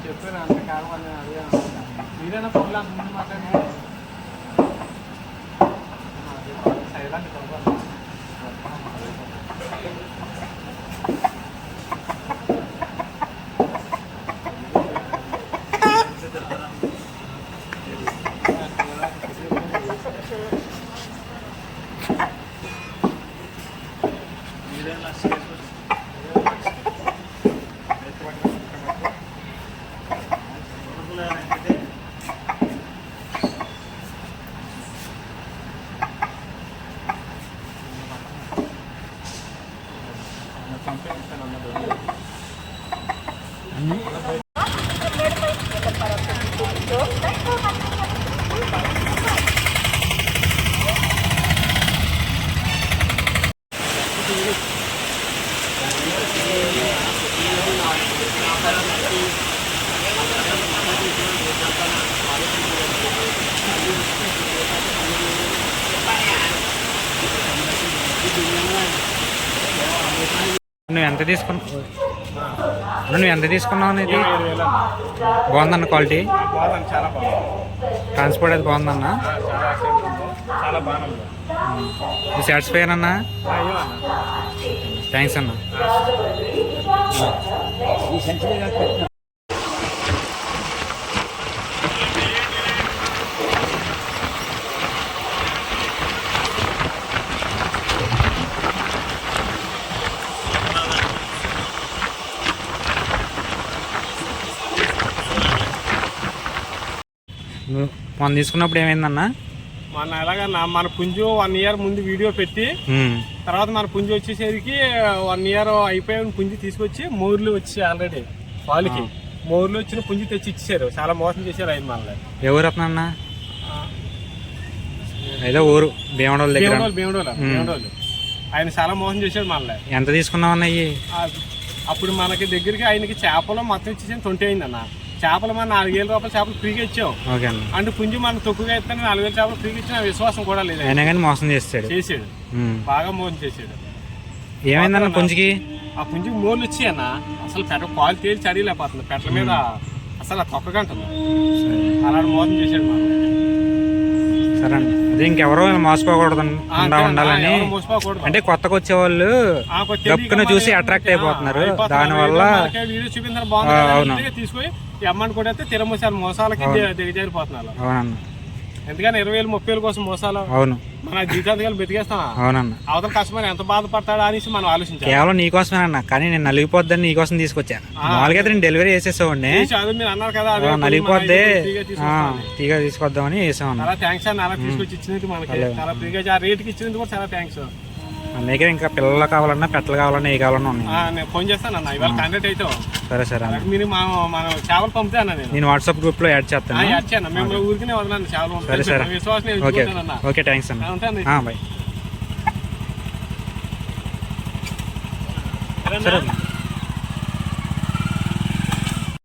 చెప్పారు అంత కావాలి అదే మీరైనా ఫోన్లో అంత ముందు మాట్లాడినా సైలెంట్ నువ్వు ఎంత తీసుకున్నావు అనేది బాగుందన్న క్వాలిటీ ట్రాన్స్పోర్ట్ అది బాగుందన్న నువ్వు సాటిస్ఫై అన్నా థ్యాంక్స్ అన్న మొన్న తీసుకున్నప్పుడు ఏమైందన్నా మన ఎలాగన్నా మన పుంజు 1 ఇయర్ ముందు వీడియో పెట్టి తర్వాత మన పుంజు వచ్చేసరికి 1 ఇయర్ అయిపోయిన పుంజు తీసుకొచ్చి మోర్లు వచ్చి ఆల్రెడీ వాళ్ళకి మోర్లు వచ్చిన పుంజు తెచ్చి ఇచ్చారు. చాలా మోసం చేశారు ఆయన మనల్ని. ఎవరు అతనన్నా ఏదో ఊరు భీమడోలు దగ్గర భీమడోలు ఆయన చాలా మోసం చేశాడు మనల్ని. ఎంత తీసుకున్నావు అన్నయ్యి అప్పుడు మనకి దగ్గరికి ఆయనకి చేపలు మొత్తం ఇచ్చేసి 20 అయిందన్న. చేపలు మన 4,000 రూపాయల చేపలు ఫ్రీగా ఇచ్చాం. అంటే పుంజు మనం తక్కువగా ఇస్తాను 4,000 చేపలు ఫ్రీగా ఇచ్చిన విశ్వాసం కూడా లేదు. అయినా కానీ మోసం చేసాడు బాగా మోసం చేసాడు. ఏమైందన్న పుంజుకి? ఆ పుంజుకి మోర్లు వచ్చి అన్న అసలు పెట్ట పాలు తేలి చడిలేకపోతుంది. పెట్టల మీద అసలు తొక్కగంటుంది. అలాంటి మోసం చేశాడు మనం. సరే అండి అదే ఇంకెవరో మోసపోకూడదు ఉండాలని అంటే కొత్తగా వచ్చేవాళ్ళు గప్పున చూసి అట్రాక్ట్ అయిపోతున్నారు. దానివల్ల వీడియో చూపించారు బాగుంది తీసుకొని అమ్మని కూడా అయితే తిరమోసారి మోసాలకి దిగజారిపోతున్నారు. అవునన్న ఎందుకని 20,000 30,000 కోసం మోసాలు. అవును మన జీతాధికారులు బతికేస్తాం. అవునన్న అవతల కస్టమర్ ఎంత బాధపడతాడా అనేసి మనం ఆలోచించాలి. కేవలం నీకోసమేనన్న కానీ నేను నలిగిపోద్దని నీకోసం తీసుకొచ్చాను. మామూలుగా నేను డెలివరీ చేసేసేవాడిని. మీరు అన్నారు కదా నలిగిపోద్ది తీగా తీసుకొద్దామని వేసామన్నా. చాలా థ్యాంక్స్ అన్న అలా తీసుకొచ్చి ఇచ్చినందుకు మనకి చాలా ఫ్రీగా రేటుకి ఇచ్చినందుకు కూడా చాలా థ్యాంక్స్. మన దగ్గర ఇంకా పిల్లలు కావాలన్నా పెట్టలు కావాలన్నా ఏ కావాలన్నా ఉన్నాయి. నేను ఫోన్ చేస్తాను అన్న ఇవాళ కాంటాక్ట్ అయితే. సరే సరే మీరు మన చేపలు పంపితే అన్న నేను వాట్సాప్ గ్రూప్ లో యాడ్ చేస్తాను. యాడ్ చేయను మేము ఊరికే వదలండి చేపలు. సరే సరే విశ్వాసం. ఓకే థ్యాంక్స్ అన్న. బాయ్. సరే